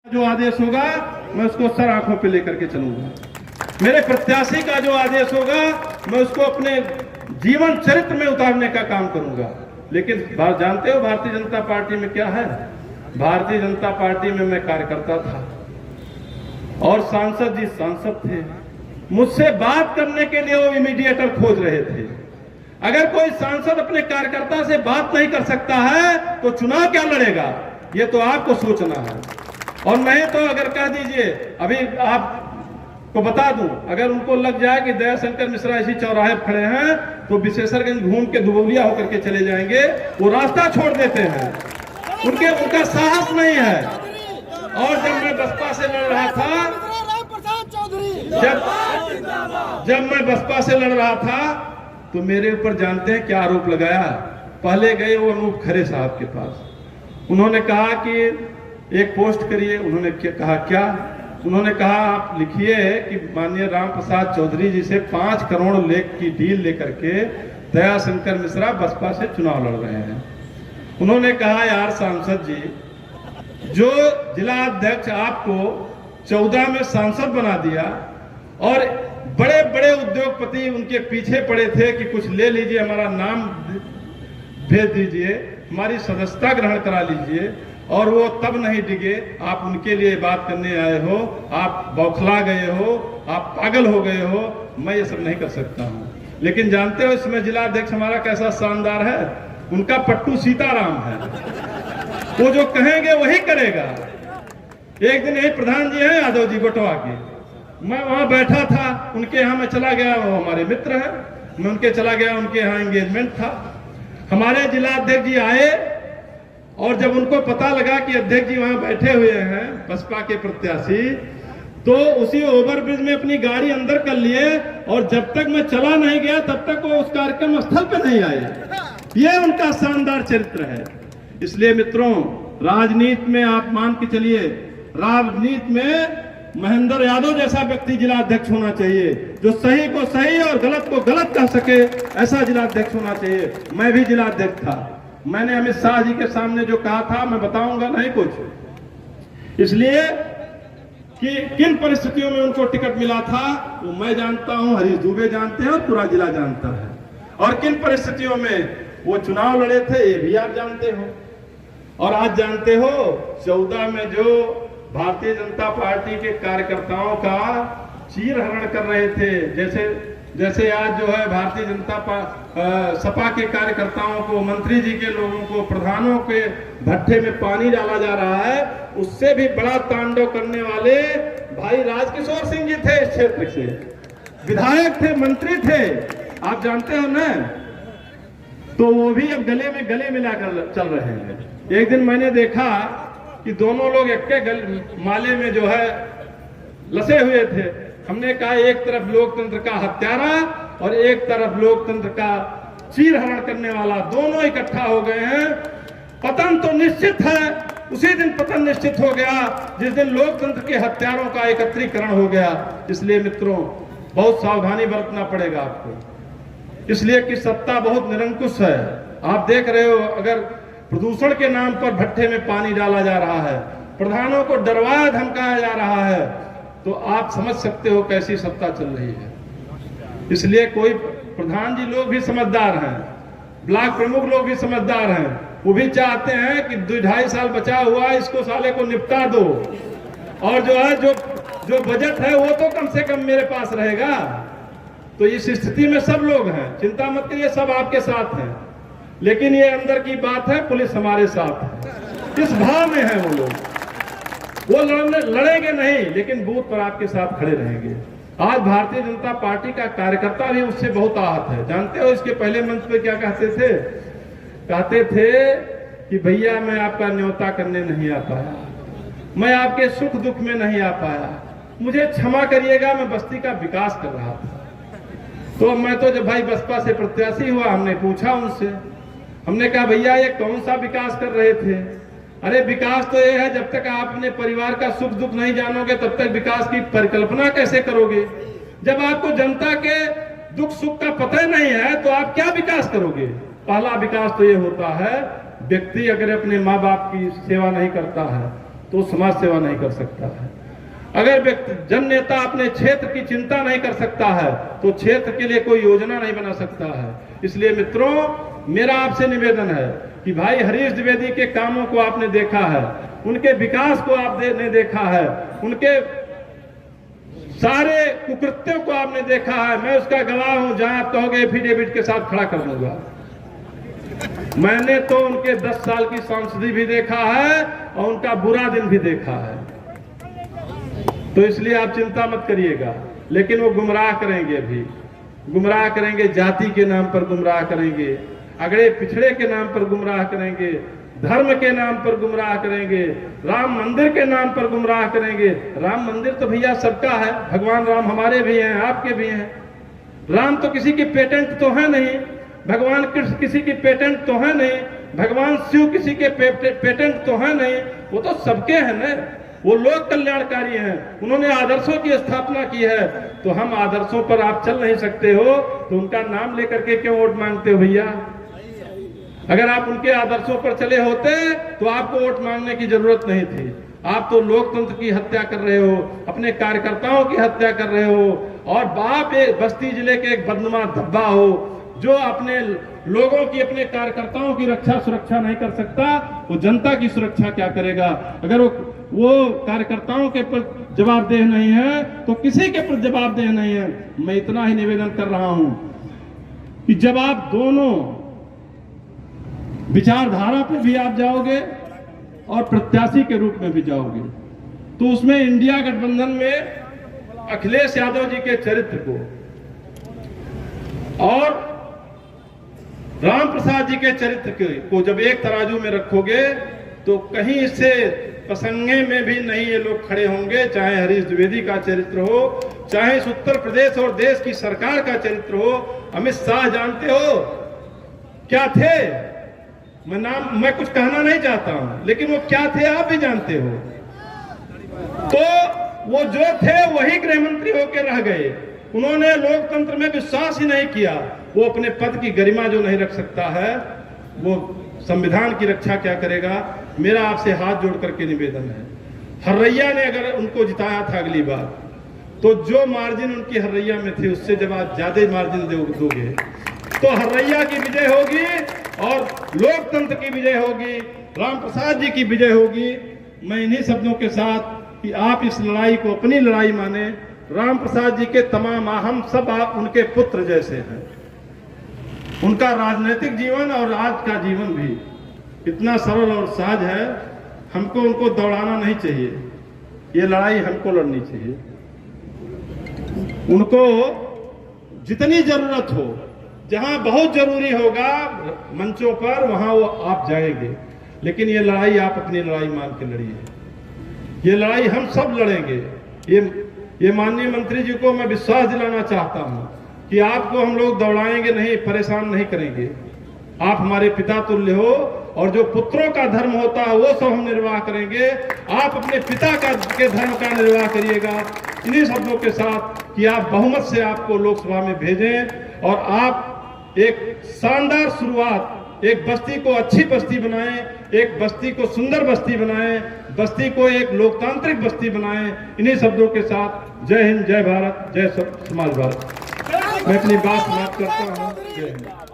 जो आदेश होगा मैं उसको सर आंखों पे लेकर के चलूंगा। मेरे प्रत्याशी का जो आदेश होगा मैं उसको अपने जीवन चरित्र में उतारने का काम करूंगा। लेकिन जानते हो भारतीय जनता पार्टी में क्या है? भारतीय जनता पार्टी में मैं कार्यकर्ता था और सांसद जी सांसद थे। मुझसे बात करने के लिए वो इमीडिएटर खोज रहे थे। अगर कोई सांसद अपने कार्यकर्ता से बात नहीं कर सकता है तो चुनाव क्या लड़ेगा? ये तो आपको सोचना है। और नहीं तो अगर कह दीजिए, अभी आपको बता दूं, अगर उनको लग जाए कि दयाशंकर मिश्रा इसी चौराहे पर खड़े हैं तो विशेषरगंज घूम के दुबौलिया होकर के चले जाएंगे। वो रास्ता छोड़ देते हैं, उनका साहस नहीं है। और जब मैं बसपा से लड़ रहा था जब मैं बसपा से लड़ रहा था तो मेरे ऊपर जानते हैं क्या आरोप लगाया? पहले गए वो अनूप खरे साहब के पास, उन्होंने कहा कि एक पोस्ट करिए। उन्होंने कहा क्या? उन्होंने कहा आप लिखिए कि माननीय राम प्रसाद चौधरी जी से 5 करोड़ की डील लेकर के दयाशंकर मिश्रा बसपा से चुनाव लड़ रहे हैं। उन्होंने कहा यार सांसद जी, जो जिला अध्यक्ष आपको 14 में सांसद बना दिया और बड़े बड़े उद्योगपति उनके पीछे पड़े थे कि कुछ ले लीजिए, हमारा नाम भेज दीजिए, हमारी सदस्यता ग्रहण करा लीजिए, और वो तब नहीं डिगे। आप उनके लिए बात करने आए हो, आप बौखला गए हो, आप पागल हो गए हो। मैं ये सब नहीं कर सकता हूँ। लेकिन जानते हो इसमें जिला अध्यक्ष हमारा कैसा शानदार है? उनका पट्टू सीताराम है, वो जो कहेंगे वही करेगा। एक दिन यही प्रधान जी हैं यादव जी गोटवा के, मैं वहां बैठा था, उनके यहाँ मैं चला गया, वो हमारे मित्र हैं, मैं उनके चला गया, उनके यहाँ एंगेजमेंट था। हमारे जिला अध्यक्ष जी आए और जब उनको पता लगा कि अध्यक्ष जी वहां बैठे हुए हैं बसपा के प्रत्याशी, तो उसी ओवरब्रिज में अपनी गाड़ी अंदर कर लिए और जब तक मैं चला नहीं गया तब तक वो उस कार्यक्रम स्थल पे नहीं आए। ये उनका शानदार चरित्र है। इसलिए मित्रों, राजनीति में आप मान के चलिए, राजनीति में महेंद्र यादव जैसा व्यक्ति जिला अध्यक्ष होना चाहिए, जो सही को सही और गलत को गलत कह सके, ऐसा जिला अध्यक्ष होना चाहिए। मैं भी जिला अध्यक्ष था। मैंने अमित शाह जी के सामने जो कहा था मैं बताऊंगा नहीं कुछ, इसलिए कि किन परिस्थितियों में उनको टिकट मिला था वो मैं जानता हूं, हरीश दुबे जानते हैं और पूरा जिला जानता है। और किन परिस्थितियों में वो चुनाव लड़े थे ये भी आप जानते हो। और आज जानते हो 14 में जो भारतीय जनता पार्टी के कार्यकर्ताओं का चीरहरण कर रहे थे, जैसे आज जो है भारतीय जनता सपा के कार्यकर्ताओं को, मंत्री जी के लोगों को, प्रधानों के भट्टे में पानी डाला जा रहा है, उससे भी बड़ा तांडव करने वाले भाई राजकिशोर सिंह जी थे। इस क्षेत्र से विधायक थे, मंत्री थे, आप जानते हो ना। तो वो भी अब गले मिलाकर चल रहे हैं। एक दिन मैंने देखा कि दोनों लोग एक माले में जो है लसे हुए थे। हमने कहा एक तरफ लोकतंत्र का हत्यारा और एक तरफ लोकतंत्र का चीरहरण करने वाला, दोनों इकट्ठा हो गए हैं। पतन तो निश्चित है, उसी दिन पतन निश्चित हो गया जिस दिन लोकतंत्र के हत्यारों का एकत्रीकरण हो गया। इसलिए मित्रों, बहुत सावधानी बरतना पड़ेगा आपको, इसलिए कि सत्ता बहुत निरंकुश है। आप देख रहे हो, अगर प्रदूषण के नाम पर भट्टे में पानी डाला जा रहा है, प्रधानों को डरवाया धमकाया जा रहा है, तो आप समझ सकते हो कैसी सत्ता चल रही है। इसलिए कोई प्रधान जी लोग भी समझदार हैं, ब्लॉक प्रमुख लोग भी समझदार हैं, वो भी चाहते हैं कि 2-2.5 साल बचा हुआ इसको साले को निपटा दो, और जो है जो बजट है वो तो कम से कम मेरे पास रहेगा। तो इस स्थिति में सब लोग हैं, चिंता मत करिए, सब आपके साथ हैं। लेकिन ये अंदर की बात है, पुलिस हमारे साथ है। इस भाव में है वो लोग, वो लड़ेंगे नहीं, लेकिन बूथ पर आपके साथ खड़े रहेंगे। आज भारतीय जनता पार्टी का कार्यकर्ता भी उससे बहुत आहत है। जानते हो इसके पहले मंच पे क्या कहते थे? कहते थे कि भैया मैं आपका न्योता करने नहीं आ पाया, मैं आपके सुख दुख में नहीं आ पाया, मुझे क्षमा करिएगा, मैं बस्ती का विकास कर रहा था। तो मैं तो जब भाई बसपा से प्रत्याशी हुआ, हमने पूछा उनसे, हमने कहा भैया ये कौन सा विकास कर रहे थे? अरे विकास तो ये है, जब तक आप अपने परिवार का सुख दुख नहीं जानोगे तब तक विकास की परिकल्पना कैसे करोगे? जब आपको जनता के दुख सुख का पता नहीं है तो आप क्या विकास करोगे? पहला विकास तो ये होता है, व्यक्ति अगर अपने माँ बाप की सेवा नहीं करता है, तो समाज सेवा नहीं कर सकता है। अगर व्यक्ति जन नेता अपने क्षेत्र की चिंता नहीं कर सकता है तो क्षेत्र के लिए कोई योजना नहीं बना सकता है। इसलिए मित्रों, मेरा आपसे निवेदन है कि भाई हरीश द्विवेदी के कामों को आपने देखा है, उनके विकास को आपने देखा है, उनके सारे कुकृत्यों को आपने देखा है। मैं उसका गवाह हूं, जहां आप कहोगे एफिडेविट के साथ खड़ा कर दूंगा। मैंने तो उनके 10 साल की सांसदी भी देखा है और उनका बुरा दिन भी देखा है। तो इसलिए आप चिंता मत करिएगा। लेकिन वो गुमराह करेंगे, अभी गुमराह करेंगे, जाति के नाम पर गुमराह करेंगे, अगड़े पिछड़े के नाम पर गुमराह करेंगे, धर्म के नाम पर गुमराह करेंगे, राम मंदिर के नाम पर गुमराह करेंगे। राम मंदिर तो भैया सबका है, भगवान राम हमारे भी हैं, आपके भी हैं। राम तो किसी की पेटेंट तो है नहीं, भगवान कृष्ण किसी की पेटेंट तो है नहीं, भगवान शिव किसी के पेटेंट तो है नहीं, वो तो सबके हैं ना। वो लोक कल्याणकारी हैं, उन्होंने आदर्शों की स्थापना की है। तो हम आदर्शों पर आप चल नहीं सकते हो तो उनका नाम लेकर के क्यों वोट मांगते हो भैया? अगर आप उनके आदर्शों पर चले होते तो आपको वोट मांगने की जरूरत नहीं थी। आप तो लोकतंत्र की हत्या कर रहे हो, अपने कार्यकर्ताओं की हत्या कर रहे हो, और बाप एक बस्ती जिले के एक बदनुमा धब्बा हो जो अपने लोगों की, अपने कार्यकर्ताओं की रक्षा सुरक्षा नहीं कर सकता। वो जनता की सुरक्षा क्या करेगा? अगर वो कार्यकर्ताओं के प्रति जवाबदेह नहीं है तो किसी के प्रति जवाबदेह नहीं है। मैं इतना ही निवेदन कर रहा हूं कि जब आप दोनों विचारधारा पे भी आप जाओगे और प्रत्याशी के रूप में भी जाओगे तो उसमें इंडिया गठबंधन में अखिलेश यादव जी के चरित्र को और राम प्रसाद जी के चरित्र को जब एक तराजू में रखोगे तो कहीं इससे प्रसंगे में भी नहीं ये लोग खड़े होंगे। चाहे हरीश द्विवेदी का चरित्र हो, चाहे इस उत्तर प्रदेश और देश की सरकार का चरित्र हो। अमित शाह जानते हो क्या थे? मैं कुछ कहना नहीं चाहता हूं, लेकिन वो क्या थे आप भी जानते हो। तो वो जो थे वही गृह मंत्री होकर रह गए। उन्होंने लोकतंत्र में विश्वास ही नहीं किया। वो अपने पद की गरिमा जो नहीं रख सकता है वो संविधान की रक्षा क्या करेगा? मेरा आपसे हाथ जोड़ करके निवेदन है, हर्रैया ने अगर उनको जिताया था अगली बार तो जो मार्जिन उनकी हर्रैया में थे उससे जब आप ज्यादा मार्जिन दोगे तो हर्रैया की विजय होगी और लोकतंत्र की विजय होगी, राम प्रसाद जी की विजय होगी। मैं इन्हीं शब्दों के साथ कि आप इस लड़ाई को अपनी लड़ाई माने। राम प्रसाद जी के तमाम हम सब आप उनके पुत्र जैसे हैं। उनका राजनीतिक जीवन और आज का जीवन भी इतना सरल और सहज है। हमको उनको दौड़ाना नहीं चाहिए, ये लड़ाई हमको लड़नी चाहिए। उनको जितनी जरूरत हो, जहां बहुत जरूरी होगा मंचों पर, वहां वो आप जाएंगे। लेकिन ये लड़ाई आप अपनी लड़ाई मान के लड़िए। ये लड़ाई हम सब लड़ेंगे। ये माननीय मंत्री जी को मैं विश्वास दिलाना चाहता हूं कि आपको हम लोग दौड़ाएंगे नहीं, परेशान नहीं करेंगे। आप हमारे पिता तुल्य हो और जो पुत्रों का धर्म होता है वो सब हम निर्वाह करेंगे। आप अपने पिता के धर्म का निर्वाह करिएगा। इन्हीं शब्दों के साथ कि आप बहुमत से आपको लोकसभा में भेजें और आप एक शानदार शुरुआत, एक बस्ती को अच्छी बस्ती बनाएं, एक बस्ती को सुंदर बस्ती बनाएं, बस्ती को एक लोकतांत्रिक बस्ती बनाएं। इन्हीं शब्दों के साथ जय हिंद, जय भारत, जय समाज भारत। मैं अपनी बात समाप्त करता हूँ। जय हिंद।